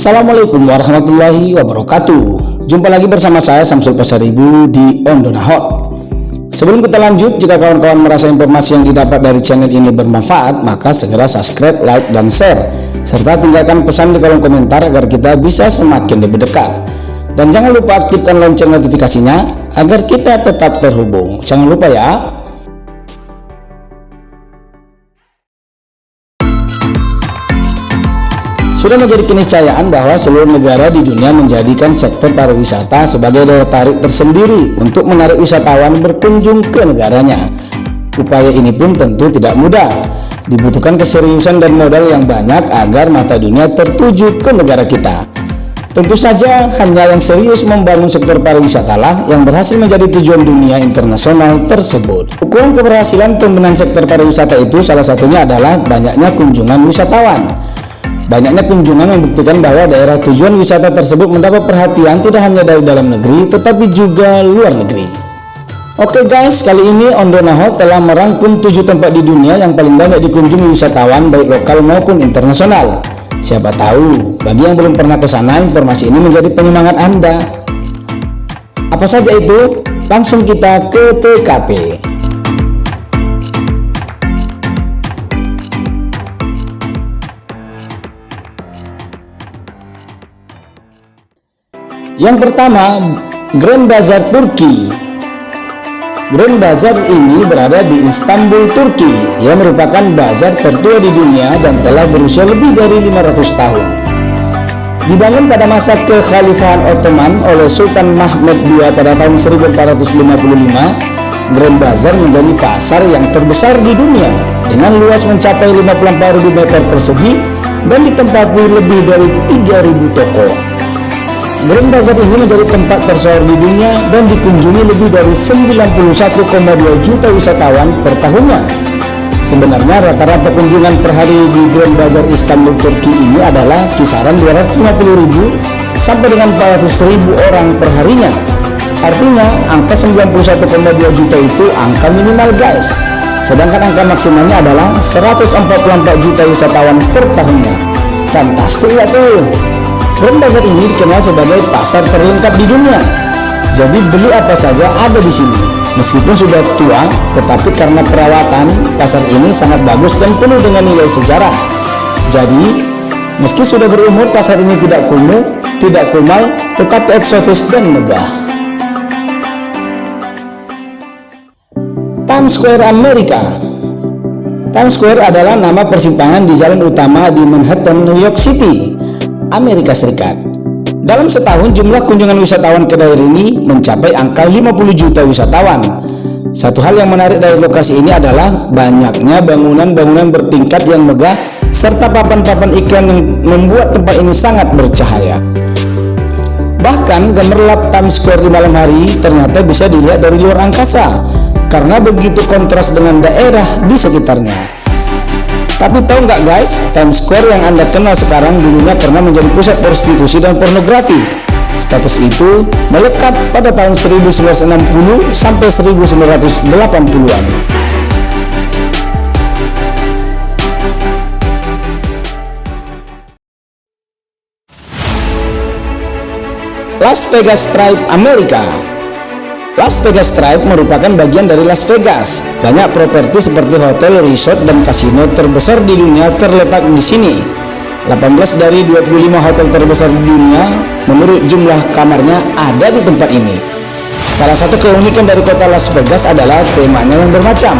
Assalamualaikum warahmatullahi wabarakatuh. Jumpa lagi bersama saya Samsul Pasaribu di Ondona Hot. Sebelum kita lanjut, jika kawan-kawan merasa informasi yang didapat dari channel ini bermanfaat, maka segera subscribe, like, dan share, serta tinggalkan pesan di kolom komentar agar kita bisa semakin lebih dekat. Dan jangan lupa aktifkan lonceng notifikasinya agar kita tetap terhubung. Jangan lupa ya. Sudah menjadi keniscayaan bahwa seluruh negara di dunia menjadikan sektor pariwisata sebagai daya tarik tersendiri untuk menarik wisatawan berkunjung ke negaranya. Upaya ini pun tentu tidak mudah. Dibutuhkan keseriusan dan modal yang banyak agar mata dunia tertuju ke negara kita. Tentu saja hanya yang serius membangun sektor pariwisatalah yang berhasil menjadi tujuan dunia internasional tersebut. Ukuran keberhasilan pembenahan sektor pariwisata itu salah satunya adalah banyaknya kunjungan wisatawan. Banyaknya kunjungan membuktikan bahwa daerah tujuan wisata tersebut mendapat perhatian tidak hanya dari dalam negeri tetapi juga luar negeri. Oke guys, kali ini Ondona Hot telah merangkum 7 tempat di dunia yang paling banyak dikunjungi wisatawan baik lokal maupun internasional. Siapa tahu bagi yang belum pernah ke sana, informasi ini menjadi penyemangat Anda. Apa saja itu? Langsung kita ke TKP. Yang pertama, Grand Bazar Turki. Grand Bazar ini berada di Istanbul, Turki. Ia merupakan bazar tertua di dunia dan telah berusia lebih dari 500 tahun. Dibangun pada masa kekhalifahan Ottoman oleh Sultan Mahmud II pada tahun 1455, Grand Bazar menjadi pasar yang terbesar di dunia dengan luas mencapai 54.000 meter persegi dan ditempati lebih dari 3.000 toko. Grand Bazar ini menjadi tempat tersohor di dunia dan dikunjungi lebih dari 91,2 juta wisatawan per tahunnya. Sebenarnya rata-rata kunjungan per hari di Grand Bazar Istanbul, Turki ini adalah kisaran 250.000 sampai dengan 400.000 orang per harinya. Artinya angka 91,2 juta itu angka minimal guys. Sedangkan angka maksimalnya adalah 144 juta wisatawan per tahunnya. Fantastik ya tuh. Grand Bazar ini dikenal sebagai pasar terlengkap di dunia. Jadi beli apa saja ada di sini. Meskipun sudah tua, tetapi karena perawatan, pasar ini sangat bagus dan penuh dengan nilai sejarah. Jadi, meski sudah berumur, pasar ini tidak kumuh, tidak kumal, tetapi eksotis dan megah. Times Square, Amerika. Times Square adalah nama persimpangan di jalan utama di Manhattan, New York City, Amerika Serikat. Dalam setahun jumlah kunjungan wisatawan ke daerah ini mencapai angka 50 juta wisatawan. Satu hal yang menarik dari lokasi ini adalah banyaknya bangunan-bangunan bertingkat yang megah serta papan-papan iklan yang membuat tempat ini sangat bercahaya. Bahkan gemerlap Times Square di malam hari ternyata bisa dilihat dari luar angkasa karena begitu kontras dengan daerah di sekitarnya. Tapi tahu nggak guys, Times Square yang Anda kenal sekarang dulunya pernah menjadi pusat prostitusi dan pornografi. Status itu melekat pada tahun 1960 sampai 1980-an. Las Vegas Strip, Amerika. Las Vegas Strip merupakan bagian dari Las Vegas. Banyak properti seperti hotel, resort, dan kasino terbesar di dunia terletak di sini. 18 dari 25 hotel terbesar di dunia menurut jumlah kamarnya ada di tempat ini. Salah satu keunikan dari kota Las Vegas adalah temanya yang bermacam.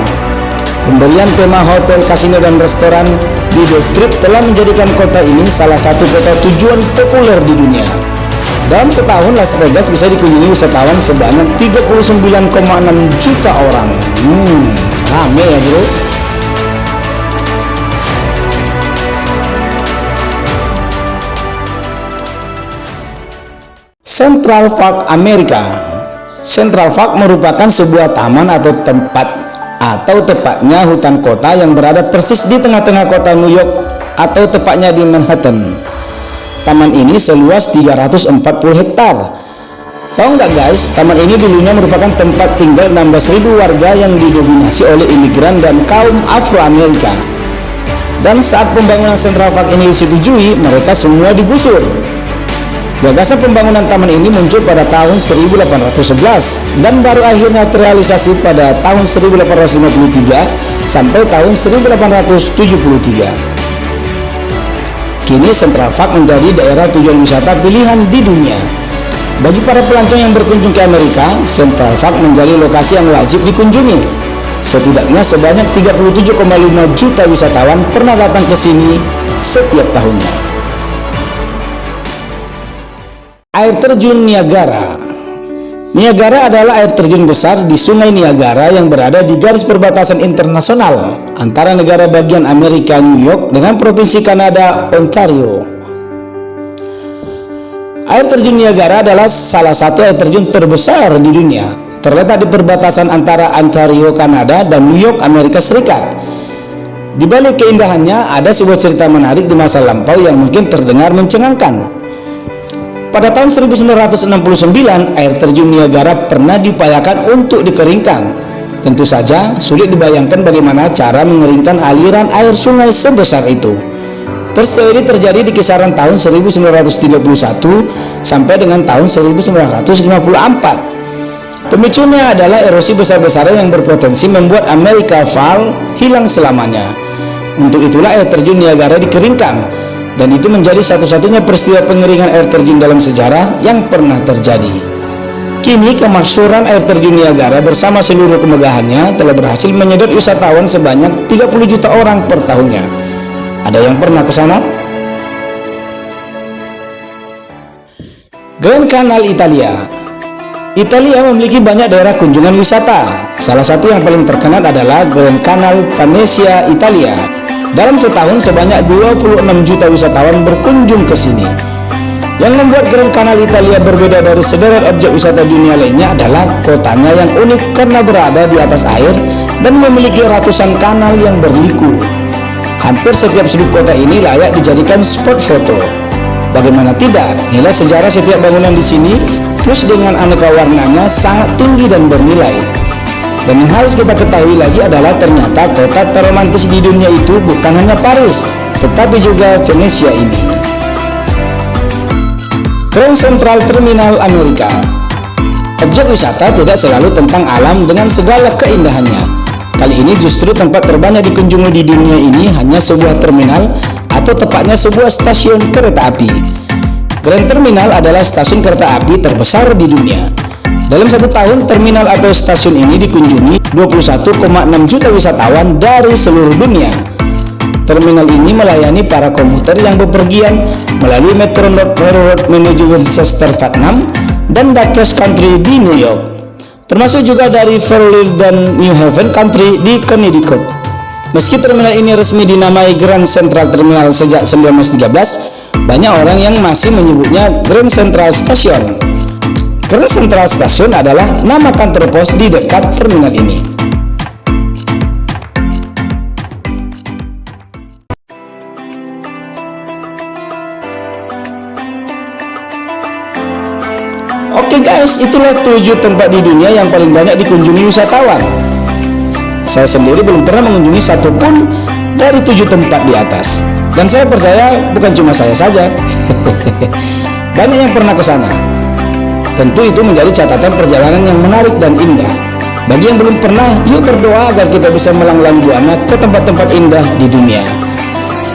Pemberian tema hotel, kasino, dan restoran di The Strip telah menjadikan kota ini salah satu kota tujuan populer di dunia. Dalam setahun Las Vegas bisa dikunjungi wisatawan sebanyak 39,6 juta orang. Rame ya bro. Central Park, Amerika. Central Park merupakan sebuah taman atau tepatnya hutan kota yang berada persis di tengah-tengah kota New York atau tepatnya di Manhattan. Taman ini seluas 340 hektar. Tahu nggak guys, taman ini dulunya merupakan tempat tinggal 16.000 warga yang didominasi oleh imigran dan kaum Afro-Amerika. Dan saat pembangunan Central Park ini disetujui, mereka semua digusur. Gagasan pembangunan taman ini muncul pada tahun 1811 dan baru akhirnya terrealisasi pada tahun 1853 sampai tahun 1873. Kini Central Park menjadi daerah tujuan wisata pilihan di dunia. Bagi para pelancong yang berkunjung ke Amerika, Central Park menjadi lokasi yang wajib dikunjungi. Setidaknya sebanyak 37,5 juta wisatawan pernah datang ke sini setiap tahunnya. Air terjun Niagara. Niagara adalah air terjun besar di Sungai Niagara yang berada di garis perbatasan internasional antara negara bagian Amerika New York dengan provinsi Kanada Ontario. Air terjun Niagara adalah salah satu air terjun terbesar di dunia, terletak di perbatasan antara Ontario Kanada dan New York Amerika Serikat. Di balik keindahannya ada sebuah cerita menarik di masa lampau yang mungkin terdengar mencengangkan. Pada tahun 1969, air terjun Niagara pernah diupayakan untuk dikeringkan. Tentu saja, sulit dibayangkan bagaimana cara mengeringkan aliran air sungai sebesar itu. Peristiwa ini terjadi di kisaran tahun 1931 sampai dengan tahun 1954. Pemicunya adalah erosi besar-besaran yang berpotensi membuat Amerika Fall hilang selamanya. Untuk itulah air terjun Niagara dikeringkan. Dan itu menjadi satu-satunya peristiwa pengeringan air terjun dalam sejarah yang pernah terjadi. Kini kemasyhuran air terjun Niagara bersama seluruh kemegahannya telah berhasil menyedot wisatawan sebanyak 30 juta orang per tahunnya. Ada yang pernah ke sana? Grand Canal Italia. Italia memiliki banyak daerah kunjungan wisata. Salah satu yang paling terkenal adalah Grand Canal Venezia, Italia. Dalam setahun sebanyak 26 juta wisatawan berkunjung ke sini. Yang membuat Grand Canal Italia berbeda dari sederet objek wisata dunia lainnya adalah kotanya yang unik karena berada di atas air dan memiliki ratusan kanal yang berliku. Hampir setiap sudut kota ini layak dijadikan spot foto. Bagaimana tidak, nilai sejarah setiap bangunan di sini plus dengan aneka warnanya sangat tinggi dan bernilai. Dan yang harus kita ketahui lagi adalah ternyata kota terromantis di dunia itu bukan hanya Paris, tetapi juga Venezia ini. Grand Central Terminal Amerika. Objek wisata tidak selalu tentang alam dengan segala keindahannya. Kali ini justru tempat terbanyak dikunjungi di dunia ini hanya sebuah terminal atau tepatnya sebuah stasiun kereta api. Grand Terminal adalah stasiun kereta api terbesar di dunia. Dalam satu tahun, terminal atau stasiun ini dikunjungi 21,6 juta wisatawan dari seluruh dunia. Terminal ini melayani para komuter yang bepergian melalui Metro North Railroad menuju Winchester, Vietnam, dan Dutchess Country di New York, termasuk juga dari Fairfield dan New Haven Country di Connecticut. Meski terminal ini resmi dinamai Grand Central Terminal sejak 1913, banyak orang yang masih menyebutnya Grand Central Station. Grand Central Station adalah nama kantor pos di dekat terminal ini. Oke guys, itulah 7 tempat di dunia yang paling banyak dikunjungi wisatawan. Saya sendiri belum pernah mengunjungi satupun dari 7 tempat di atas. Dan saya percaya bukan cuma saya saja. Banyak yang pernah ke sana. Tentu itu menjadi catatan perjalanan yang menarik dan indah. Bagi yang belum pernah, yuk berdoa agar kita bisa melanglang buana ke tempat-tempat indah di dunia.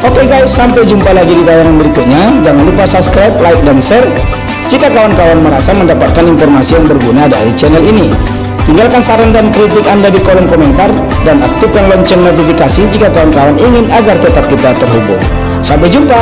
Oke guys, sampai jumpa lagi di tayangan berikutnya. Jangan lupa subscribe, like, dan share jika kawan-kawan merasa mendapatkan informasi yang berguna dari channel ini. Tinggalkan saran dan kritik Anda di kolom komentar dan aktifkan lonceng notifikasi jika kawan-kawan ingin agar tetap kita terhubung. Sampai jumpa.